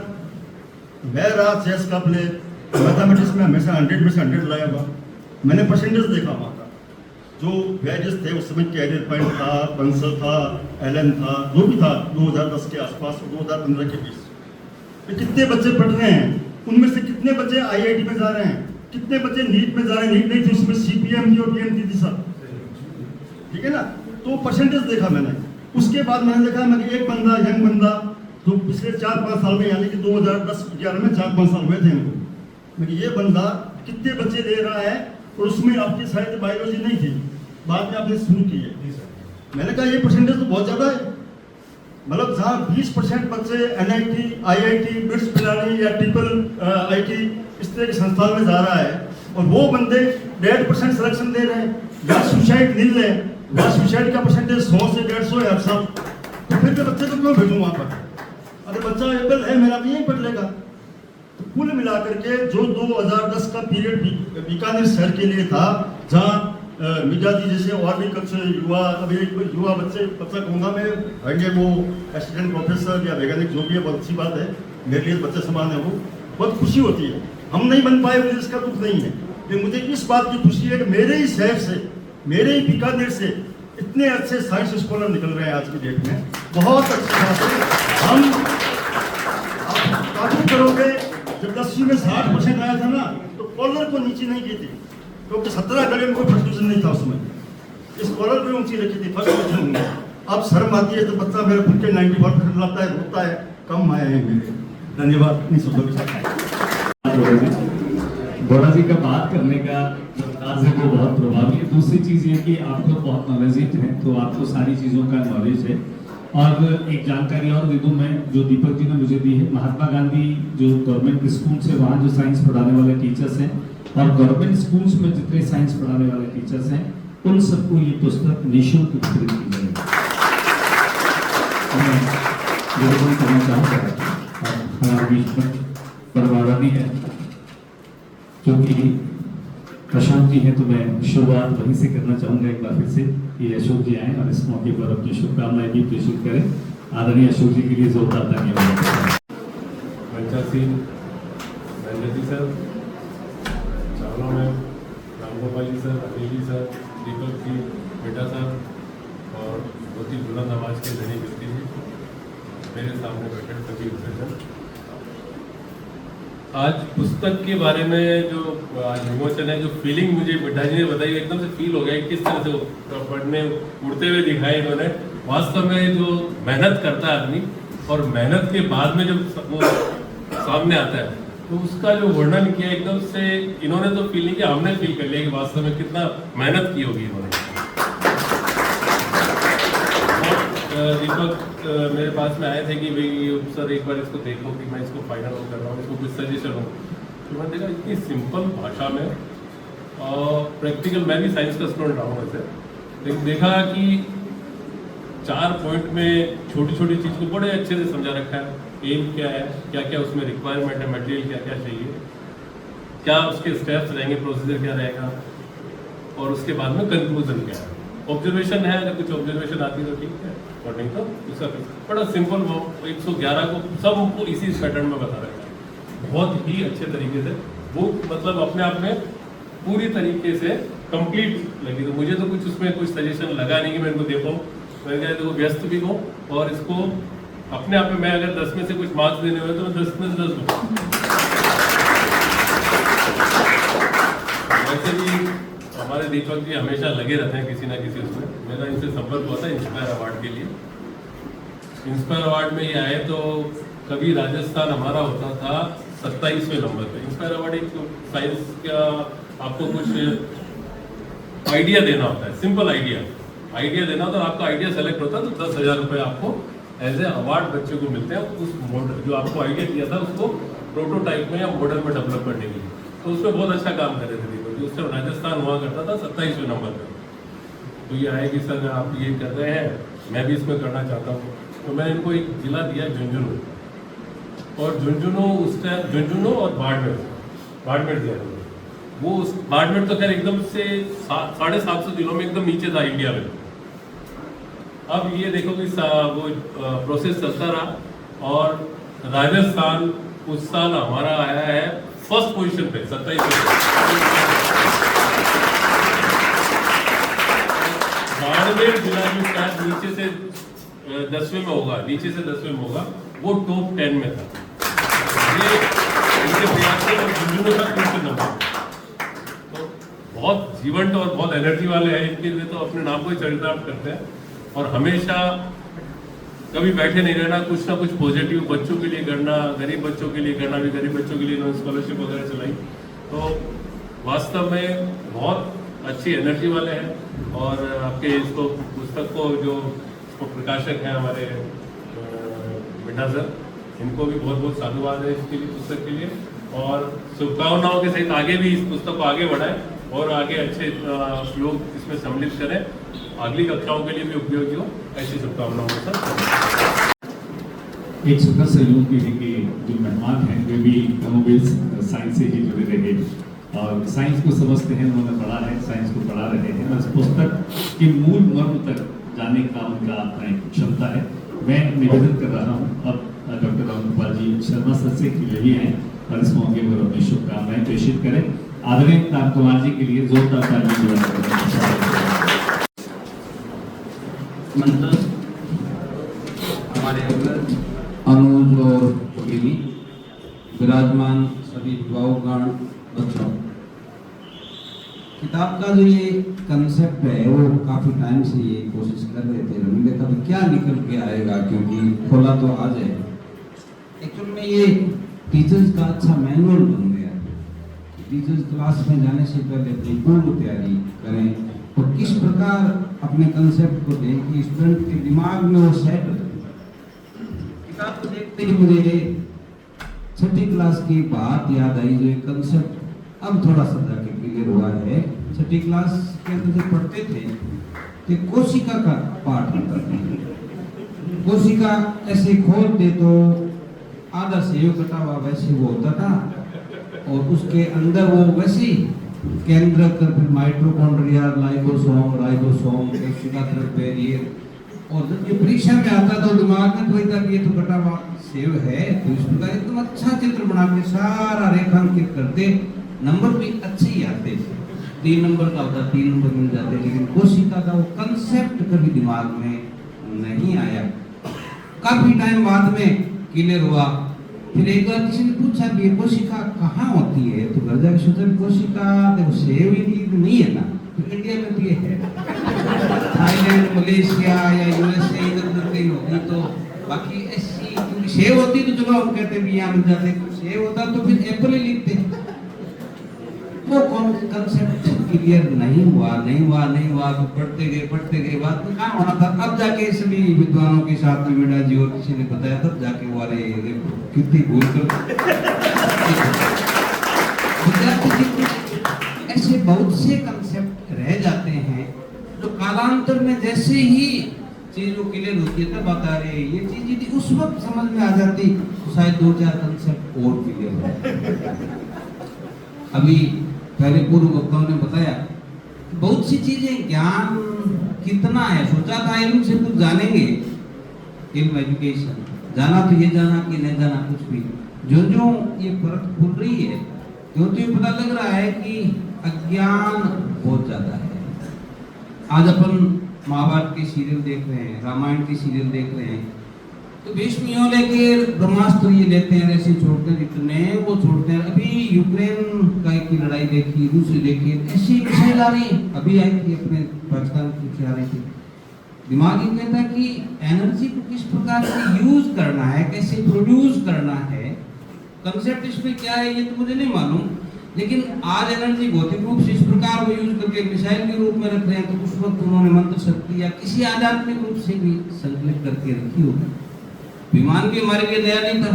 मैं रहा चेस का प्लेयर, मैथमेटिक्स में हमेशा 100 में से 100 लाया हुआ। मैंने परसेंटेज देखा वहाँ का, जो बैजेस थे उस समय कैरियर पॉइंट था, बंसल था, एलन था, जो भी था 2010 के आसपास, 2015 के बीच। तो कितने बच्चे पढ़ रहे हैं, उनमें से कितने बच्चे IIT में जा रहे हैं, कितने बच्चे नीट में जा रहे हैं। नीट नहीं थी, उसमें CPM थी और PMT थी सब, ठीक है ना। तो परसेंटेज देखा मैंने। उसके बाद मैंने देखा मैं एक बंदा, यंग बंदा, तो पिछले 4-5 साल में, यानी कि 2010-11 में 4-5 साल हुए थे इनको, मैं ये बंदा कितने बच्चे ले रहा है, और उसमें आपकी शायद बायोलॉजी नहीं थी, बाद में आपने शुरू की है। मैंने कहा ये परसेंटेज तो बहुत ज़्यादा है। मतलब जहाँ 20% बच्चे NIT, IIT, बिट्स पिलानी या IIT इस तरह के संस्थान में जा रहा है, और वो बंदे 1.5% सिलेक्शन दे रहे हैं, या सुसाइड मिल रहे हैं, या सुसाइड का परसेंटेज 100 से 150 है हर साल। तो फिर मैं बच्चे को क्यों भेजूँ वहाँ पर? अगर बच्चा एबल है मेरा भी यहीं पढ़ लेगा। तो कुल मिलाकर के जो 2010 का पीरियड बीकानेर शहर के लिए था, जहाँ मीडिया जी जैसे और भी कुछ युवा, अभी युवा बच्चा कहूँगा मैं, होंगे वो असिस्टेंट प्रोफेसर या वैज्ञानिक, जो भी है, बहुत अच्छी बात है। मेरे लिए बच्चे समान है, वो बहुत खुशी होती है। हम नहीं बन पाए, मुझे इसका दुख नहीं है, लेकिन मुझे इस बात की खुशी है कि मेरे ही शहर से, मेरे ही बीकानेर से इतने अच्छे साइंस स्कॉलर निकल रहे हैं आज की डेट में। बहुत अच्छी बात है। हम तारीफ करोगे, जब 10वीं में 60% आया था ना, तो कॉलर को नीचे नहीं की थी, क्योंकि 17 गले में कोई फर्स्ट डिवीजन नहीं था उसमें। इस कॉलर को ऊंची रखी थी, फर्स्ट डिवीजन में। अब शर्म आती है तो बच्चा मेरे खुद के 91 लाता है, रोता है, कम आए हैं मेरे। धन्यवाद। नहीं बड़ा जी का बात करने का अंदाज है वो बहुत प्रभावी है। दूसरी चीज़ ये कि आप तो बहुत नॉलेजिट हैं, तो आपको सारी चीज़ों का नॉलेज है। और एक जानकारी और दे दूँ मैं, जो दीपक जी ने मुझे दी है, महात्मा गांधी जो गवर्नमेंट स्कूल से, वहाँ जो साइंस पढ़ाने वाले टीचर्स हैं, और गवर्नमेंट स्कूल्स में जितने साइंस पढ़ाने वाले टीचर्स हैं, उन सबको ये पुस्तक निःशुल्क वितरित की जाएगी। मैं करना चाहूँगा परवारानी है, क्योंकि अशोक जी हैं, तो मैं शुरुआत वहीं से करना चाहूँगा एक बार फिर से कि अशोक जी आए और इस मौके पर अपनी शुभकामनाएं भी प्रेषित करें। आदरणीय अशोक जी के लिए जोरदार तालियां। मंचासीन महेंद्र जी सर, चावला मैम, रामगोपाल जी सर, अनिल जी सर, दीपक जी, बेटा सर और बहुत ही बुलंद आवाज़ के धनी व्यक्ति जी, मेरे सामने बैठे सभी विसर्जन। आज पुस्तक के बारे में जो आज विमोचन है, जो फीलिंग मुझे बिड्ढा जी ने बताई, एकदम से फील हो गया कि किस तरह से वो पढ़ने उड़ते हुए दिखाए इन्होंने। वास्तव में जो मेहनत करता है आदमी और मेहनत के बाद में जब वो सामने आता है तो उसका जो वर्णन किया एकदम से इन्होंने तो फील नहीं किया, हमने फील कर लिया कि वास्तव में कितना मेहनत की होगी इन्होंने। दीपक मेरे पास में आए थे कि भाई सर एक बार इसको देखो कि मैं इसको फाइनल आउट कर रहा हूँ, इसको कुछ सजेशन हो। तो मैंने देखा इतनी सिंपल भाषा में और प्रैक्टिकल, मैं भी साइंस का स्टूडेंट रहा हूँ वैसे, लेकिन देखा कि 4 पॉइंट में छोटी छोटी चीज़ को बड़े अच्छे से समझा रखा है। एम क्या है, क्या क्या उसमें रिक्वायरमेंट है, मटेरियल क्या क्या चाहिए, क्या उसके स्टेप्स रहेंगे, प्रोसीजर क्या रहेगा और उसके बाद में कंक्लूजन क्या है। ऑब्जर्वेशन है, अगर कुछ ऑब्जर्वेशन आती है तो ठीक है और नहीं तो उसका बड़ा सिंपल वो 111 को सबको इसी पैटर्न में बता रखा है बहुत ही अच्छे तरीके से। वो मतलब अपने आप में पूरी तरीके से कंप्लीट लगी। तो मुझे तो कुछ उसमें कुछ सजेशन लगा नहीं कि मैं इनको देखूँ, मैं क्या देखो व्यस्त भी हूँ और इसको अपने आप में मैं अगर 10 में से कुछ मार्क्स देने हुए तो मैं 10 में से 10 दूँ। वैसे भी हमारे दीपक जी हमेशा लगे रहते हैं किसी ना किसी उसमें। मेरा इनसे संपर्क हुआ था इंस्पायर अवार्ड के लिए। इंस्पायर अवार्ड में ये आए तो कभी राजस्थान हमारा होता था 27वें नंबर पे। इंस्पायर अवार्ड एक साइंस का आपको कुछ आइडिया देना होता है, सिंपल आइडिया देना होता है। आपका आइडिया सेलेक्ट होता है तो 10,000 रुपये आपको एज ए अवार्ड बच्चे को मिलते हैं उस मॉडल जो आपको आइडिया दिया था उसको प्रोटोटाइप में या मॉडल में डेवलप करने के लिए। तो उसमें बहुत अच्छा काम कर रहे थे दीपक जी। उस टाइम राजस्थान हुआ करता था 27वें नंबर पर। तो ये आए कि सर आप ये कर रहे हैं, मैं भी इसमें करना चाहता हूँ। तो मैं इनको एक जिला दिया झुंझुनू, और झुंझुनू उस टाइम झुंझुनू और बाड़मेर दिया था। वो उस बाड़मेर तो खैर एकदम से 750 जिलों में एकदम नीचे था इंडिया में। अब ये देखो कि वो प्रोसेस चलता रहा और राजस्थान उस साल हमारा आया है फर्स्ट पोजीशन पे 27। बाड़मेर जिला जो शायद नीचे से 10वें में होगा, नीचे से 10वें में होगा, वो टॉप 10 में था। ये इनके प्रयास से झुंझुनू का तीसरा नंबर। तो बहुत जीवंत और बहुत एनर्जी वाले हैं। इनके लिए तो अपने नाम को ही चरितार्थ करते हैं और हमेशा कभी बैठे नहीं रहना, कुछ ना कुछ पॉजिटिव बच्चों के लिए करना, गरीब बच्चों के लिए करना, भी गरीब बच्चों के लिए इन्होंने स्कॉलरशिप वगैरह चलाई। तो वास्तव में बहुत अच्छी एनर्जी वाले हैं। और आपके इसको पुस्तक को जो प्रकाशक हैं हमारे बिड्ढा सर, इनको भी बहुत बहुत साधुवाद है इसके लिए, पुस्तक के लिए। और शुभकामनाओं के सहित आगे भी इस पुस्तक को आगे बढ़ाएं और आगे अच्छे लोग इसमें सम्मिलित करें, अगली कक्षाओं के लिए भी उपयोगी हो, ऐसी शुभकामनाओं के साथ। एक सुखद सहयोग के लिए जो मेहमान हैं वे भी कमोबेश साइंस से ही जुड़े रहे और साइंस को समझते हैं, उन्होंने पढ़ा है, साइंस को पढ़ा रहे हैं और इस पुस्तक के मूल मर्म तक जाने का उनका अपना एक क्षमता है। मैं निवेदन कर रहा हूँ अब डॉक्टर रामगोपाल जी शर्मा सर से के लिए हैं और इस मौके पर अपनी शुभकामनाएं प्रेषित करें। आदरणीय राम कुमार जी के लिए जोरदार ताली। मंत्र हमारे अनुज और गिरी विराजमान सभी विभागगण बच्चों, किताब का जो ये कंसेप्ट है वो काफ़ी टाइम से ये कोशिश कर रहे थे। हमने देखा तो क्या निकल के आएगा, क्योंकि खोला तो आ जाए। एक्चुअल में ये टीचर्स का अच्छा मैनुअल बन गया। टीचर्स क्लास में जाने से पहले अपनी पूर्व तैयारी करें और किस प्रकार अपने कंसेप्ट को दें कि स्टूडेंट के दिमाग में वो सेट हो जाए। किताब को देखते ही मुझे 6ठी क्लास की बात याद आई, जो एक कंसेप्ट अब थोड़ा सा जाके क्लियर हुआ है। 6ठी क्लास के अंदर जो पढ़ते थे कि कोशिका का पाठ होता था। कोशिका ऐसे खोलते तो आधा सेव कटा हुआ वैसे वो होता था और उसके अंदर वो वैसे केंद्र कर फिर माइटोकॉन्ड्रिया, लाइसोसोम, राइबोसोम, कोशिका तरफ ये। और जब ये परीक्षा में आता तो दिमाग में कोई था कि ये तो कटा हुआ सेव है तो इस प्रकार एकदम अच्छा चित्र बना के सारा रेखांकित करते, नंबर भी अच्छे ही आते। 3 नंबर का होता 3 नंबर मिल जाते, लेकिन कोशिका का वो कंसेप्ट कभी दिमाग में नहीं आया। काफी टाइम बाद में क्लियर हुआ। फिर एक बार किसी ने पूछा कि ये कोशिका कहाँ होती है, तो घर जाके सोचा कोशिका देखो सेव ही नहीं है ना, तो इंडिया में तो ये है, थाईलैंड मलेशिया या यूएसए इधर उधर कहीं होगी, तो बाकी ऐसी क्योंकि सेव होती तो चलो हम कहते भी यहाँ मिल जाते, सेव होता तो फिर एप्पल ही लिखते। वो कंसेप्ट क्लियर नहीं हुआ तो पढ़ते गए बात में कहाँ होना था। अब जाके सभी विद्वानों के साथ में मीडा जी और किसी ने बताया, तब जाके वो अरे कितनी भूल कर ऐसे बहुत से कंसेप्ट रह जाते हैं जो कालांतर में जैसे ही चीजों क्लियर होती है तब बता रहे ये चीज यदि उस वक्त समझ में आ जाती तो शायद 2-4 कंसेप्ट और क्लियर हो। अभी पहले पूर्व वक्ताओं ने बताया बहुत सी चीजें ज्ञान कितना है, सोचा था इल्म से कुछ जानेंगे, इल्म एजुकेशन जाना तो ये जाना कि नहीं जाना कुछ भी, जो ये परत खुल रही है तो ये पता लग रहा है कि अज्ञान बहुत ज्यादा है। आज अपन महाभारत के सीरियल देख रहे हैं, रामायण के सीरियल देख रहे हैं, तो भीष्म यों लेके ब्रह्मास्त्र ये लेते हैं, ऐसे छोड़ते हैं, इतने वो छोड़ते हैं। अभी यूक्रेन का की लड़ाई देखी, रूसी देखी, ऐसी मिसाइल आ रही, अभी आई थी अपने पाकिस्तान की आ रही थी। दिमाग ये कहता है कि एनर्जी को किस प्रकार से यूज करना है, कैसे प्रोड्यूस करना है, कंसेप्ट इसमें क्या है ये तो मुझे नहीं मालूम, लेकिन आज एनर्जी भौतिक रूप से इस प्रकार वो यूज करके मिसाइल के रूप में रख रहे हैं, तो उस वक्त उन्होंने मंत्र शक्ति या किसी आध्यात्मिक रूप से भी संकलित करके रखी होगी। विमान भी हमारे लिए नया नहीं था,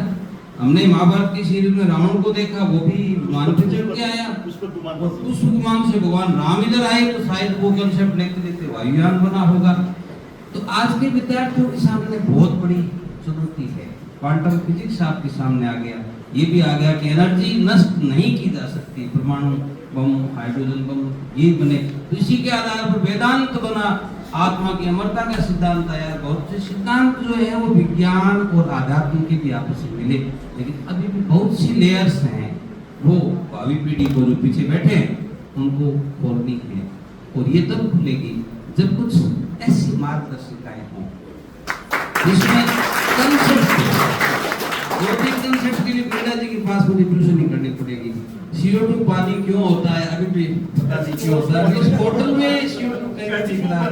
हमने महाभारत की सीरीज में रावण को देखा, वो भी विमान पे चढ़ के आया, उस विमान से भगवान राम इधर आए, तो शायद वो कंसेप्ट लेते लेते वायुयान बना होगा। तो आज के विद्यार्थियों के सामने बहुत बड़ी चुनौती है। क्वांटम फिजिक्स आपके सामने आ गया, ये भी आ गया कि एनर्जी नष्ट नहीं की जा सकती, परमाणु बम, हाइड्रोजन बम ये बने, तो इसी के आधार पर वेदांत बना, आत्मा की अमरता का सिद्धांत आया। बहुत से सिद्धांत जो है वो विज्ञान और आध्यात्म के भी आपस में मिले, लेकिन अभी भी बहुत सी लेयर्स हैं वो भावी पीढ़ी को जो पीछे बैठे हैं उनको खोलनी है, और ये तब खुलेगी जब कुछ ऐसी मार्गदर्शिकाएं हों जिसमें कंसेप्ट के लिए बिरला जी के पास मुझे ट्यूशनिंग करनी पड़ेगी। CO2 पानी क्यों होता है अभी भी पता नहीं क्यों होता है, इस बोतल में CO2 कैसे निकला है,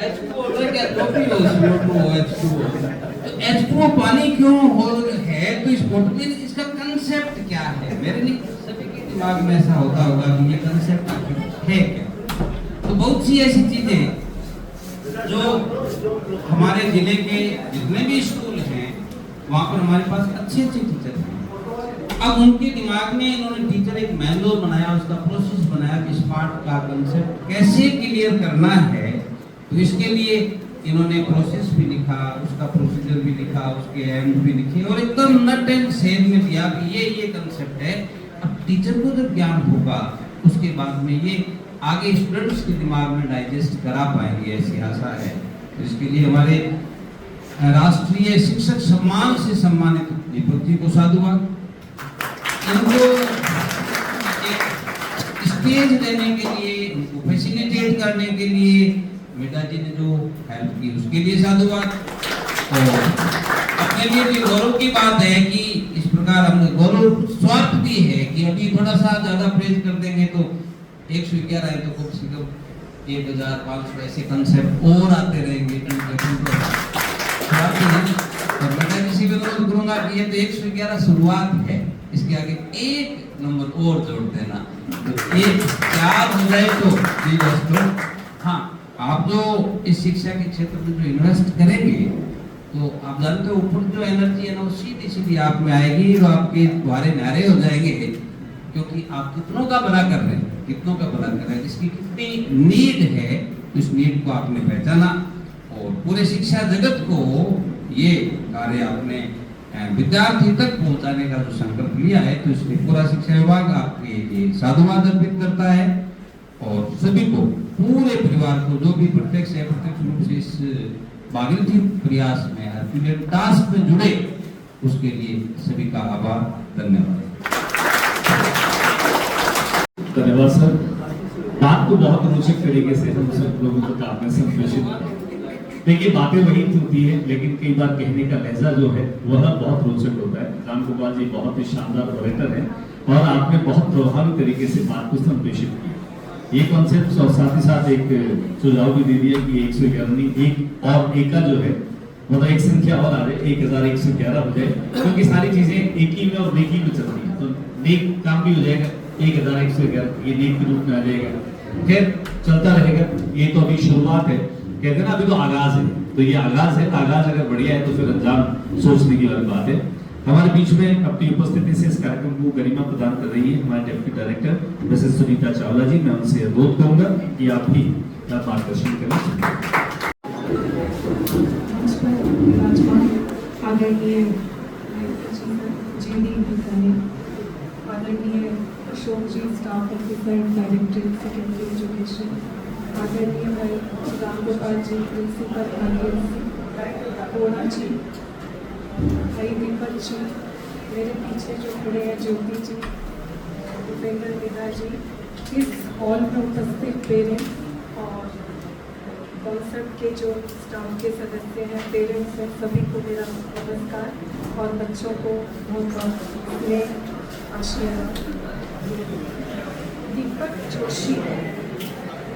H2O होता है क्या, तो भी हो CO2 हो H2O, तो H2O पानी क्यों हो है, तो इस बोतल में इसका कंसेप्ट क्या है, मेरे नहीं सभी के दिमाग में ऐसा होता होगा कि ये कंसेप्ट है क्या। तो बहुत सी ऐसी चीजें जो हमारे जिले के जितने भी स्कूल हैं वहाँ पर हमारे पास अच्छे टीचर हैं, अब उनके दिमाग में इन्होंने टीचर एक मैनुअल बनाया, उसका प्रोसेस बनाया कि स्मार्ट का कंसेप्ट कैसे क्लियर करना है, तो इसके लिए इन्होंने प्रोसेस भी लिखा, उसका प्रोसीजर भी लिखा, उसके एंड भी लिखे, और एकदम नट एंड सेल में दिया कि ये कंसेप्ट है। अब टीचर को जब ज्ञान होगा उसके बाद में ये आगे स्टूडेंट्स के दिमाग में डाइजेस्ट करा पाएंगे, ऐसी आशा है। तो इसके लिए हमारे राष्ट्रीय शिक्षक सम्मान से सम्मानित दीपक जी को साधुवाद, इनको स्टेज देने के लिए, उनको फैसिलिटेट करने के लिए मीडा जी ने जो हेल्प की उसके लिए साधुवाद। और अपने लिए भी गौरव की बात है कि इस प्रकार हमने गौरव स्वार्थ भी है कि अभी थोड़ा सा ज्यादा प्रेज कर देंगे तो 111 है तो कम से कम 1500 ऐसे कंसेप्ट और आते रहेंगे। और मैं किसी को अनुरोध करूंगा कि ये तो 111 शुरुआत है, इसके आगे एक नंबर और जोड़ देना, तो एक 4 हो जाए तो हाँ, आप जो इस शिक्षा के क्षेत्र में जो इन्वेस्ट करेंगे तो आप जानते हो ऊपर जो एनर्जी है ना वो सीधी सीधी आप में आएगी, वो आपके द्वारे नारे हो जाएंगे, क्योंकि आप कितनों का भला कर रहे हैं, कितनों का भला कर रहे हैं, जिसकी कितनी नीड है, इस नीड को आपने पहचाना और पूरे शिक्षा जगत को ये कार्य आपने विद्यार्थी तक पहुंचाने का जो संकल्प लिया है, तो इसलिए पूरा शिक्षा विभाग आपके लिए साधुवाद अर्पित करता है। और सभी को, पूरे परिवार को, जो भी प्रत्यक्ष या अप्रत्यक्ष रूप से इस भागीरथी प्रयास में, हरक्यूलियन टास्क में जुड़े, उसके लिए सभी का आभार, धन्यवाद। धन्यवाद सर। बात को बहुत रोचक तरीके से हम सब लोगों तक आपने संप्रेषित। देखिए बातें वही होती है, लेकिन कई बार कहने का लहजा जो है वह बहुत रोचक होता है। राम गोपाल जी बहुत ही शानदार ऑरेटर हैं और आपने बहुत प्रभावी तरीके से बात को संप्रेषित किया। ये कॉन्सेप्ट और साथ ही साथ एक सुझाव भी दे दिया कि 111 एक और एक का जो है मतलब एक संख्या और आ रही 1111 हो जाए, क्योंकि सारी चीजें एक ही में और नेकी में चलती है, तो नेक काम भी हो जाएगा। 1111 ये नेक के रूप में आ जाएगा। खैर चलता रहेगा, ये तो अभी शुरुआत है, कहते हैं ना अभी तो आगाज है, तो ये आगाज है। आगाज अगर बढ़िया है तो फिर अंजाम सोचने की अलग बात है। हमारे बीच में अपनी उपस्थिति से इस कार्यक्रम को गरिमा प्रदान कर रही है हमारे deputy director Mrs Sunita Chawla ji. मैं उनसे अनुरोध करूंगा कि आप भी मार्गदर्शन करें। आदरणीय जी.डी. भूसानी, आदरणीय Ashok ji, staff officer director secondary education, आदरणीय भाई राम गोपाल जी, प्रिंसिपल बोरा जी, भाई दीपक जी, मेरे पीछे जो खड़े हैं ज्योति जी, भूपेंद्र विदा जी, इस हॉल में उपस्थित पेरेंट्स और कॉन्सर्ट के जो स्टाफ के सदस्य हैं, पेरेंट्स हैं, सभी को मेरा नमस्कार और बच्चों को बहुत बहुत स्नेह आशीर्वाद। दीपक जोशी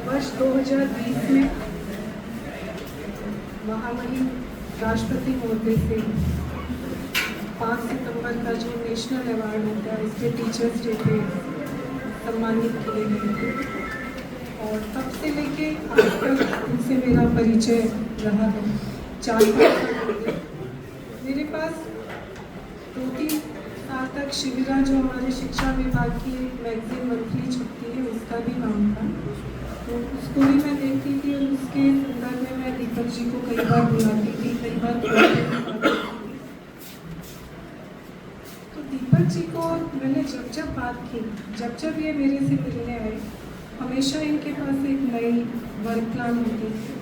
वर्ष 2020 में महामहिम राष्ट्रपति महोदय से 5 सितंबर का जो नेशनल अवार्ड होता है उसके टीचर्स डे पे सम्मानित किए गए थे और तब से लेके आज तक उनसे मेरा परिचय रहा है। 4 साल मेरे पास 2-3 साल तक शिविरा जो हमारे शिक्षा विभाग की मैगजीन मंथली छपती है उसका भी नाम था, तो उसको भी मैं देखती थी और उसके संदर्भ में मैं दीपक जी को कई बार बुलाती थी, कई बार तो दीपक जी को मैंने जब बात की, जब ये मेरे से मिलने आए, हमेशा इनके पास एक नई वर्क प्लान होती थी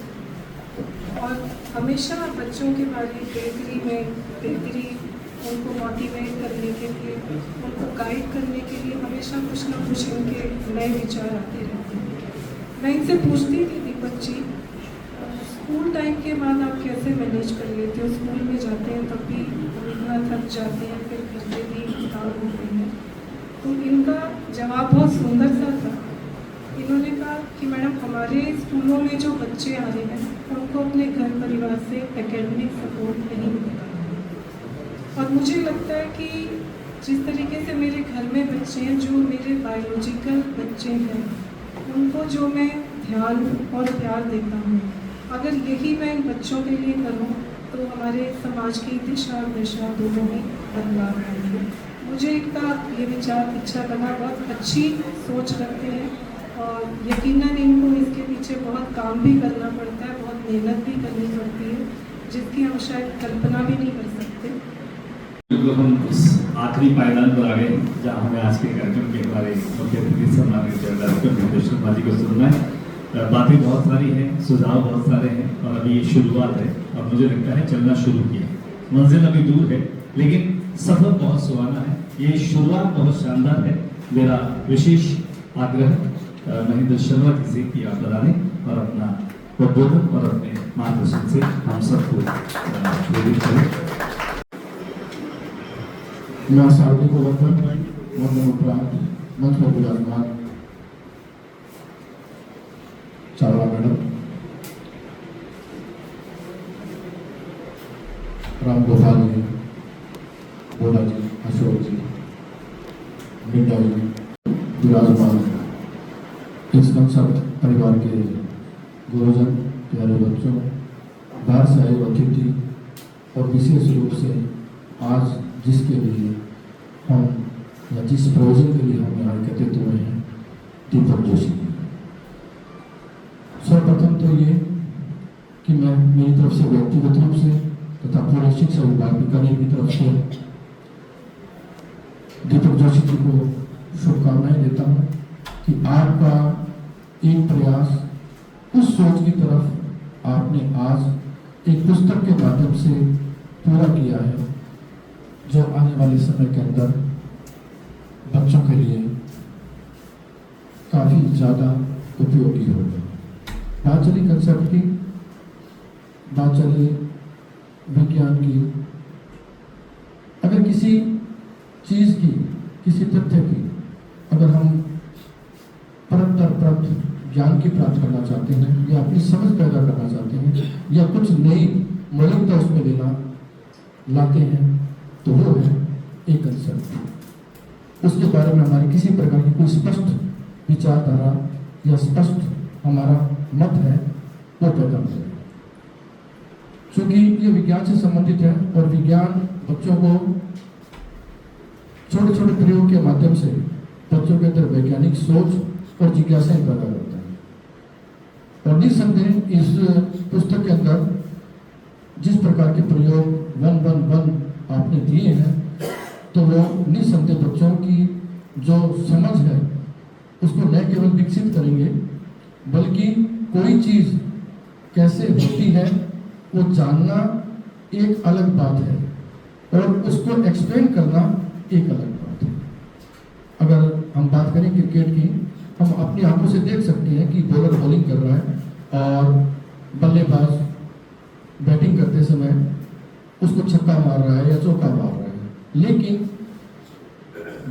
और हमेशा बच्चों के बारे में बेहतरी उनको मोटिवेट करने के लिए, उनको गाइड करने के लिए हमेशा कुछ ना कुछ इनके नए विचार आते रहते हैं। मैं इनसे पूछती थी, दीपक जी स्कूल टाइम के बाद आप कैसे मैनेज कर लेते हो? स्कूल में जाते हैं तब भी इतना थक जाते हैं, फिर घर पे भी काम होते हैं। तो इनका जवाब बहुत सुंदर सा था। इन्होंने कहा कि मैडम हमारे स्कूलों में जो बच्चे आ रहे हैं उनको अपने घर परिवार से एकेडमिक सपोर्ट नहीं मिलता और मुझे लगता है कि जिस तरीके से मेरे घर में बच्चे हैं, जो मेरे बायोलॉजिकल बच्चे हैं, उनको जो मैं ध्यान और प्यार देता हूँ, अगर यही मैं इन बच्चों के लिए करूँ तो हमारे समाज की दिशा और दशा दोनों ही बदलाव आएंगे। मुझे इनका ये विचार इच्छा बना, बहुत अच्छी सोच रखते हैं और यकीनन इनको इसके पीछे बहुत काम भी करना पड़ता है, बहुत मेहनत भी करनी पड़ती है, जिसकी हम शायद कल्पना भी नहीं कर सकते। तो हम उस आखिरी पायदान पर आ गए जहाँ हमें आज के कार्यक्रम के हमारे मुख्य अतिथि सम्मानित डायरेक्टर निर्देशक बाजी को सुनना है। बातें बहुत सारी हैं, सुझाव बहुत सारे हैं और अभी ये शुरुआत है और मुझे लगता है चलना शुरू किया, मंजिल अभी दूर है लेकिन सफर बहुत सुहाना है। ये शुरुआत बहुत शानदार है। मेरा विशेष आग्रह महेंद्र शर्मा जी से कि आप बताने और अपना उद्बोधन और अपने मार्गदर्शन से हम सबको प्रेरित करें। मैं शादी को वंदन उपरांत मंच पर विराजमान चावला मैडम, राम गोपाल जी, बोला जी, अशोक जी, बिंदा जी विराजमान, इस कंसर्ट परिवार के गुरुजन, प्यारे बच्चों, बाहर से आए अतिथि और विशेष रूप से आज जिसके लिए हम या जिस प्रयोजन के लिए हम यहाँ एकत्रित हुए हैं, दीपक जोशी। सर्वप्रथम तो ये कि मैं मेरी तरफ से व्यक्तिगत रूप से तथा पूरे शिक्षा विभाग बीकानेर की तरफ से दीपक जोशी जी को शुभकामनाएं देता हूँ कि आपका एक प्रयास उस सोच की तरफ आपने आज एक पुस्तक के माध्यम से पूरा किया है जो आने वाले समय के अंदर बच्चों के लिए काफ़ी ज़्यादा उपयोगी होगा। बात चली कंसेप्ट की, बात चली विज्ञान की। अगर किसी चीज़ की, किसी तथ्य की अगर हम परत दर परत ज्ञान की प्राप्त करना चाहते हैं या अपनी समझ पैदा करना चाहते हैं या कुछ नई मौलिकता उसमें लाते हैं, तो वो है एक कंसेप्ट। उसके बारे में हमारी किसी प्रकार की कोई स्पष्ट विचारधारा या स्पष्ट हमारा मत है वो पैदा हो। क्योंकि ये विज्ञान से संबंधित है और विज्ञान बच्चों को छोटे छोटे प्रयोग के माध्यम से बच्चों के अंदर वैज्ञानिक सोच और जिज्ञासाएं पैदा करता है। और निसंदेह इस पुस्तक के अंदर जिस प्रकार के प्रयोग 111 आपने दिए हैं, तो वो निसंदेह बच्चों की जो समझ है उसको न केवल विकसित करेंगे, बल्कि कोई चीज़ कैसे होती है वो जानना एक अलग बात है और उसको एक्सप्लेन करना एक अलग बात है। अगर हम बात करें क्रिकेट की, हम अपनी आंखों से देख सकते हैं कि बॉलर बॉलिंग कर रहा है और बल्लेबाज बैटिंग करते समय उसको छक्का मार रहा है या चौका मार रहा है। लेकिन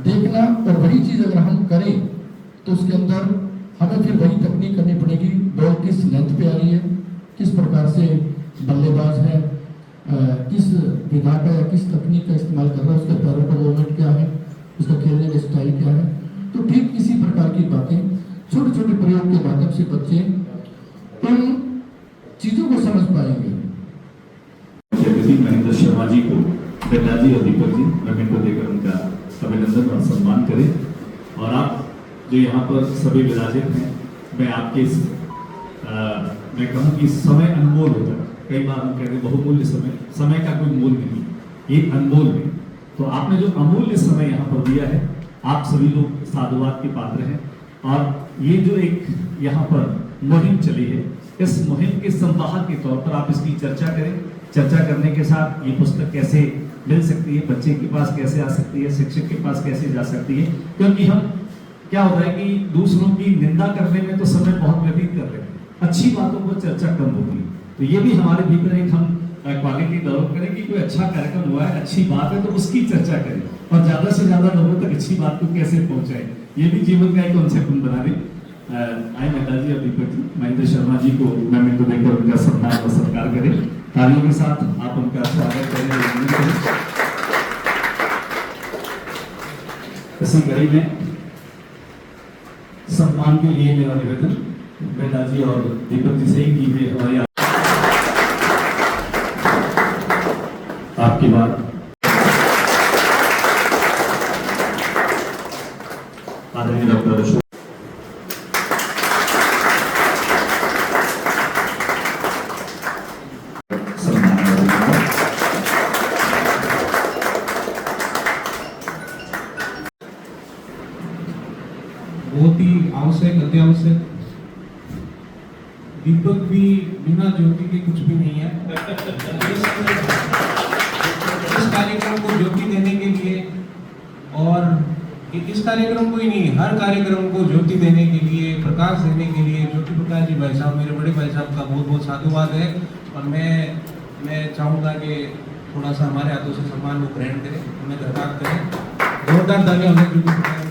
देखना और वही चीज़ अगर हम करें तो उसके अंदर हमें फिर वही तकनीक करनी पड़ेगी। बॉल किस लेंथ पे आ रही है, किस प्रकार से बल्लेबाज है, किस विधा का या किस तकनीक का इस्तेमाल कर रहा है, उसके पैरों का मूवमेंट क्या है, उसका खेलने का स्टाइल क्या है। तो ठीक इसी प्रकार की बातें छोटे छोटे प्रयोग के माध्यम से बच्चे इन चीज़ों को समझ पाएंगे। महेंद्र शर्मा जी को, बेटा जी और दीपक जी मेमेंटो देकर उनका अभिनंदन और सम्मान करें। और आप जो यहाँ पर सभी विराजित हैं, मैं आपके मैं कहूँ कि समय अनमोल होता है। कई बार हम कहते हैं बहुमूल्य समय का कोई मूल्य नहीं, ये अनमोल है। तो आपने जो अमूल्य समय यहाँ पर दिया है, आप सभी लोग साधुवाद के पात्र हैं। और ये जो एक यहाँ पर मुहिम चली है, इस मुहिम के संवाहक के तौर पर आप इसकी चर्चा करें। चर्चा करने के साथ ये पुस्तक कैसे मिल सकती है, बच्चे के पास कैसे आ सकती है, शिक्षक के पास कैसे जा सकती है। क्योंकि हम क्या होता है कि दूसरों की निंदा करने में तो समय बहुत व्यतीत कर रहे हैं, अच्छी बातों पर चर्चा कम होती है। तो ये भी हमारे भीतर एक हम क्वालिटी डेवलप करें कि कोई अच्छा कार्यक्रम हुआ है, अच्छी बात है, तो उसकी चर्चा करें और ज्यादा से ज्यादा लोगों तक अच्छी बात को कैसे पहुंचाएं। ये भी जीवन का एक कॉन्सेप्ट हम बना दें। आई मेहता जी और दीपक जी, महेंद्र शर्मा जी को मेमेंटो देकर उनका सम्मान और सत्कार करें। तालियों के साथ आप उनका स्वागत करें। इसी कड़ी में सम्मान के लिए मेरा निवेदन बेटा जी और दीपक जी से ही की हुई हमारी आपकी बात आदरणीय डॉक्टर अशोक बहुत ही आवश्यक, अत्यावश्यक। दीपक भी बिना ज्योति के कुछ भी नहीं है। इस कार्यक्रम को ज्योति देने के लिए, और इस कार्यक्रम को ही नहीं, हर कार्यक्रम को ज्योति देने के लिए, प्रकाश देने के लिए ज्योति प्रकाश जी भाई साहब, मेरे बड़े भाई साहब का बहुत बहुत साधुवाद है। और मैं चाहूँगा कि थोड़ा सा हमारे हाथों से सम्मान को ग्रहण करें, हमें दरकार करें। जोरदार तालियां होने